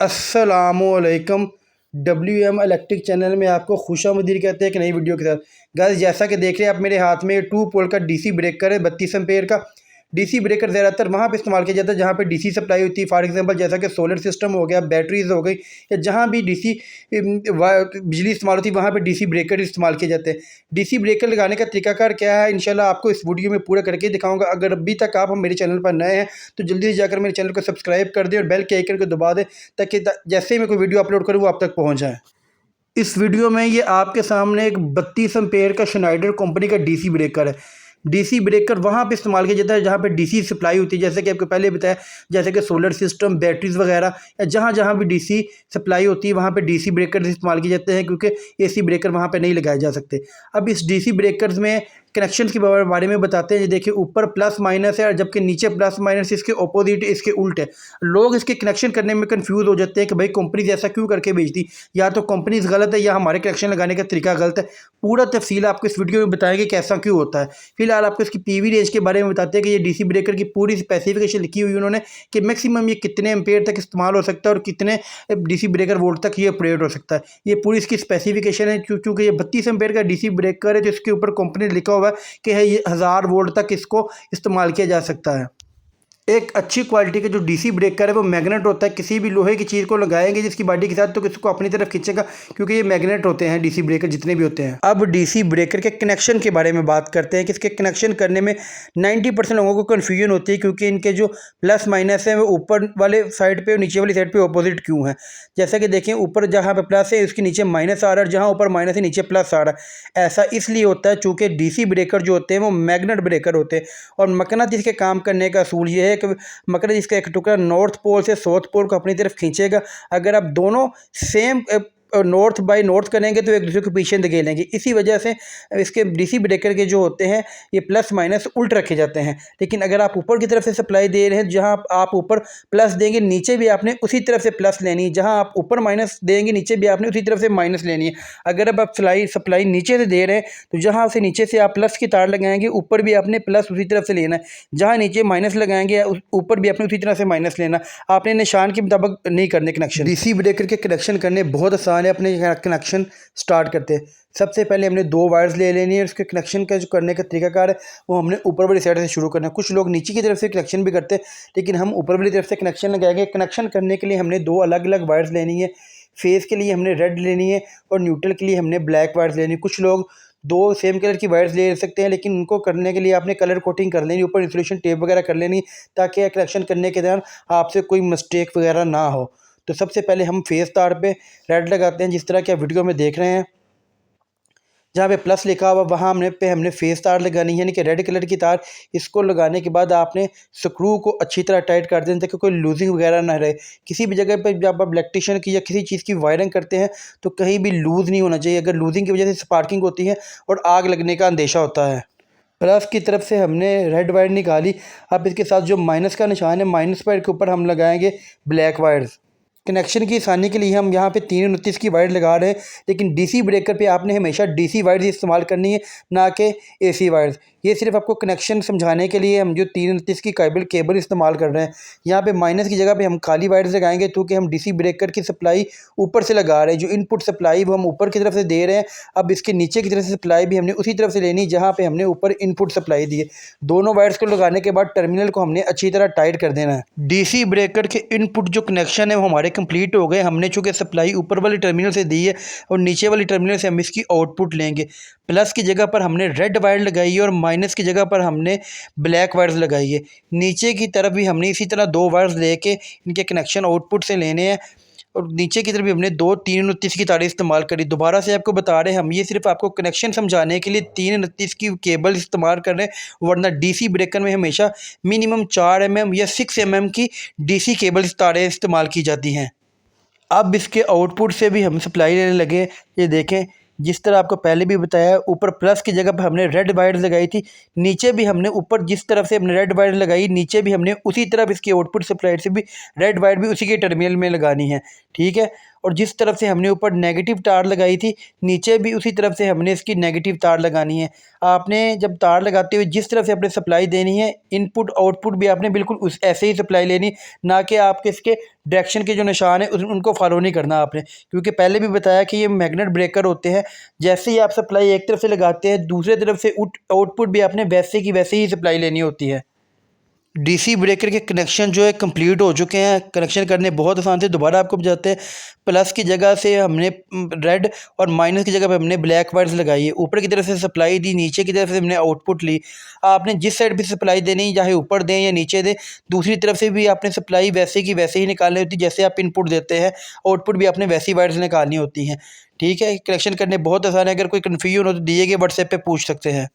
अस्सलामुअलैकुम। WM electric channel में आपको खुशामदीद कहते हैं एक नई वीडियो के साथ। गाइस, जैसा कि देख रहे हैं आप मेरे हाथ में 2 पोल का डीसी ब्रेकर है 32 एम्पेयर का। डीसी ब्रेकर ज़्यादातर वहाँ पे इस्तेमाल किया जाता है जहाँ पे डीसी सप्लाई होती है। फॉर एग्जांपल जैसा कि सोलर सिस्टम हो गया, बैटरीज हो गई, या जहाँ भी डीसी बिजली इस्तेमाल होती है वहाँ पे डीसी ब्रेकर इस्तेमाल किए जाते हैं। डीसी ब्रेकर लगाने का तरीकाकार क्या है, इंशाल्लाह आपको इस वीडियो में पूरा करके दिखाऊंगा। अगर अभी तक आप मेरे चैनल पर नए हैं तो जल्दी से जाकर मेरे चैनल को सब्सक्राइब कर दें और बेल के आइकन को दबा दें ताकि जैसे ही मैं कोई वीडियो अपलोड करूँ वो आप तक पहुँच जाए। इस वीडियो में ये आपके सामने एक 32 एम्पेयर का श्नाइडर कंपनी का डीसी ब्रेकर है। डीसी ब्रेकर वहाँ पे इस्तेमाल किया जाता है जहाँ पे डीसी सप्लाई होती है, जैसे कि आपको पहले बताया, जैसे कि सोलर सिस्टम, बैटरीज वगैरह, या जहाँ जहाँ भी डीसी सप्लाई होती है वहाँ पे डीसी ब्रेकर इस्तेमाल किए जाते हैं, क्योंकि एसी ब्रेकर वहाँ पे नहीं लगाए जा सकते। अब इस डीसी ब्रेकर्स में कनेक्शन के बारे में बताते हैं। ये देखिए, ऊपर प्लस माइनस है, और जबकि नीचे प्लस माइनस इसके अपोजिट, इसके उल्ट है। लोग इसके कनेक्शन करने में कंफ्यूज हो जाते हैं कि भाई कंपनी ऐसा क्यों करके बेचती, या तो कंपनी गलत है या हमारे कनेक्शन लगाने का तरीका गलत है। पूरा तफसील आपको इस वीडियो में बताएंगे कि ऐसा क्यों होता है। फिलहाल आपको इसकी पीवी रेंज के बारे में बताते हैं कि ये डीसी ब्रेकर की पूरी स्पेसिफिकेशन लिखी हुई उन्होंने कि मैक्सिमम ये कितने एम्पेयर तक इस्तेमाल हो सकता है और कितने डीसी ब्रेकर वोल्ट तक ये ऑपरेट हो सकता है। ये पूरी इसकी स्पेसिफिकेशन है। क्योंकि ये 32 एम्पेयर का डीसी ब्रेकर है तो इसके ऊपर कंपनी ने लिखा हुआ है कि है ये 1000 वोल्ट तक इसको इस्तेमाल किया जा सकता है। एक अच्छी क्वालिटी का जो डीसी ब्रेकर है वो मैग्नेट होता है। किसी भी लोहे की चीज़ को लगाएंगे जिसकी बॉडी के साथ तो किसको अपनी तरफ खींचेगा, क्योंकि ये मैग्नेट होते हैं डीसी ब्रेकर जितने भी होते हैं। अब डीसी ब्रेकर के कनेक्शन के बारे में बात करते हैं कि इसके कनेक्शन करने में 90% लोगों को कन्फ्यूजन होती है, क्योंकि इनके जो प्लस माइनस है वो ऊपर वाले साइड पर और नीचे वाली साइड पर अपोजिट क्यों है। जैसा कि देखें, ऊपर जहाँ पर प्लस है उसके नीचे माइनस आ रहा है, जहाँ ऊपर माइनस है नीचे प्लस आ रहा है। ऐसा इसलिए होता है चूँकि डीसी ब्रेकर जो होते हैं वो मैग्नेट ब्रेकर होते हैं, और मकनातीस के काम करने का असूल ये है कि मकनातीस इसका एक टुकड़ा नॉर्थ पोल से साउथ पोल को अपनी तरफ खींचेगा। अगर आप दोनों सेम नॉर्थ बाय नॉर्थ करेंगे तो एक दूसरे को पीछे धकेलेंगे। इसी वजह से इसके डीसी ब्रेकर के जो होते हैं ये प्लस माइनस उल्ट रखे जाते हैं। लेकिन अगर आप ऊपर की तरफ से सप्लाई दे रहे हैं, जहां आप ऊपर प्लस देंगे नीचे भी आपने उसी तरफ से प्लस लेनी है, जहां आप ऊपर माइनस देंगे नीचे भी आपने उसी तरफ से माइनस लेनी है। अगर अब आप सप्लाई नीचे से दे रहे हैं तो जहाँ से नीचे से आप प्लस की तार लगाएंगे ऊपर भी आपने प्लस उसी तरफ से लेना है, जहाँ नीचे माइनस लगाएंगे ऊपर भी आपने उसी तरह से माइनस लेना। आपने निशान के मुताबिक नहीं करने कनेक्शन। डीसी ब्रेकर के कनेक्शन करने बहुत आसान। अपने कनेक्शन स्टार्ट करते हैं। सबसे पहले हमने 2 वायर्स ले लेनी है। उसके कनेक्शन का जो करने का तरीकाकार है वो हमने ऊपर वाली साइड से शुरू करना है। कुछ लोग नीचे की तरफ से कनेक्शन भी करते हैं, लेकिन हम ऊपर वाली तरफ से कनेक्शन लगाएंगे। कनेक्शन करने के लिए हमने 2 अलग अलग वायर्स लेनी है। फेस के लिए हमने रेड लेनी है और न्यूट्रल के लिए हमने ब्लैक वायर्स लेनी है। कुछ लोग 2 सेम कलर की वायर्स ले सकते हैं, लेकिन उनको करने के लिए आपने कलर कोटिंग कर लेनी, ऊपर इंसुलेशन टेप वगैरह कर लेनी, ताकि कनेक्शन करने के दौरान आपसे कोई मिस्टेक वगैरह ना हो। तो सबसे पहले हम फेस तार पे रेड लगाते हैं, जिस तरह की आप वीडियो में देख रहे हैं। जहाँ पे प्लस लिखा हुआ वहाँ हमने फेस तार लगानी है, यानी कि रेड कलर की तार। इसको लगाने के बाद आपने स्क्रू को अच्छी तरह टाइट कर देना ताकि कोई लूजिंग वगैरह ना रहे। किसी भी जगह पर जब आप इलेक्ट्रिशियन की या किसी चीज़ की वायरिंग करते हैं तो कहीं भी लूज़ नहीं होना चाहिए। अगर लूजिंग की वजह से स्पार्किंग होती है और आग लगने का अंदेशा होता है। प्लस की तरफ से हमने रेड वायर निकाली। अब इसके साथ जो माइनस का निशान है, माइनस वायर के ऊपर हम लगाएंगे ब्लैक वायर्स। कनेक्शन की आसानी के लिए हम यहाँ पे 329 की वायर लगा रहे हैं, लेकिन डीसी ब्रेकर पे आपने हमेशा डीसी वायर्स इस्तेमाल करनी है, ना कि एसी वायर्स। ये सिर्फ आपको कनेक्शन समझाने के लिए हम जो 329 की केबल इस्तेमाल कर रहे हैं। यहाँ पे माइनस की जगह पे हम खाली वायर्स लगाएंगे, क्योंकि हम डीसी ब्रेकर की सप्लाई ऊपर से लगा रहे हैं। जो इनपुट सप्लाई वो हम ऊपर की तरफ से दे रहे हैं। अब इसके नीचे की तरफ से सप्लाई भी हमने उसी तरफ से लेनी जहाँ पर हमने ऊपर इनपुट सप्लाई दी है। दोनों वायर्स को लगाने के बाद टर्मिनल को हमने अच्छी तरह टाइट कर देना है। डीसी ब्रेकर के इनपुट जो कनेक्शन है वो हमारे कंप्लीट हो गए। हमने चूँकि सप्लाई ऊपर वाली टर्मिनल से दी है और नीचे वाली टर्मिनल से हम इसकी आउटपुट लेंगे। प्लस की जगह पर हमने रेड वायर लगाई है और माइनस की जगह पर हमने ब्लैक वायर्स लगाई है। नीचे की तरफ भी हमने इसी तरह 2 वायर्स लेके इनके कनेक्शन आउटपुट से लेने हैं, और नीचे की तरफ भी हमने 2 329 की तारें इस्तेमाल करी। दोबारा से आपको बता रहे हैं, हम ये सिर्फ आपको कनेक्शन समझाने के लिए 329 की केबल इस्तेमाल कर रहे हैं, वरना डीसी ब्रेकर में हमेशा मिनिमम 4 mm या 6 mm की डीसी केबल तारें इस्तेमाल की जाती हैं। अब इसके आउटपुट से भी हम सप्लाई लेने लगे। ये देखें, जिस तरह आपको पहले भी बताया, ऊपर प्लस की जगह पर हमने रेड वायर लगाई थी, नीचे भी हमने ऊपर जिस तरफ से हमने रेड वायर लगाई नीचे भी हमने उसी तरफ इसकी आउटपुट सप्लाई से भी रेड वायर भी उसी के टर्मिनल में लगानी है। ठीक है, और जिस तरफ से हमने ऊपर नेगेटिव तार लगाई थी नीचे भी उसी तरफ से हमने इसकी नेगेटिव तार लगानी है। आपने जब तार लगाते हुए जिस तरफ से आपने सप्लाई देनी है, इनपुट आउटपुट भी आपने बिल्कुल उस ऐसे ही सप्लाई लेनी, ना कि आपके इसके डायरेक्शन के जो निशान है उनको फॉलो नहीं करना आपने, क्योंकि पहले भी बताया कि ये मैग्नेट ब्रेकर होते हैं। जैसे ही आप सप्लाई एक तरफ से लगाते हैं दूसरे तरफ से आउटपुट भी आपने वैसे की वैसे ही सप्लाई लेनी होती है। डीसी ब्रेकर के कनेक्शन जो है कंप्लीट हो चुके हैं। कनेक्शन करने बहुत आसान थे। दोबारा आपको बताते हैं, प्लस की जगह से हमने रेड और माइनस की जगह पे हमने ब्लैक वायर्स लगाई है। ऊपर की तरफ से सप्लाई दी, नीचे की तरफ से हमने आउटपुट ली। आपने जिस साइड भी सप्लाई देनी, चाहे ऊपर दें या नीचे दें, दूसरी तरफ से भी आपने सप्लाई वैसे की वैसे ही निकालनी होती है। जैसे आप इनपुट देते हैं आउटपुट भी आपने वैसी वायर्स निकालनी होती हैं। ठीक है, कनेक्शन करने बहुत आसान है। अगर कोई कन्फ्यूजन हो तो दिए गए व्हाट्सएप पर पूछ सकते हैं।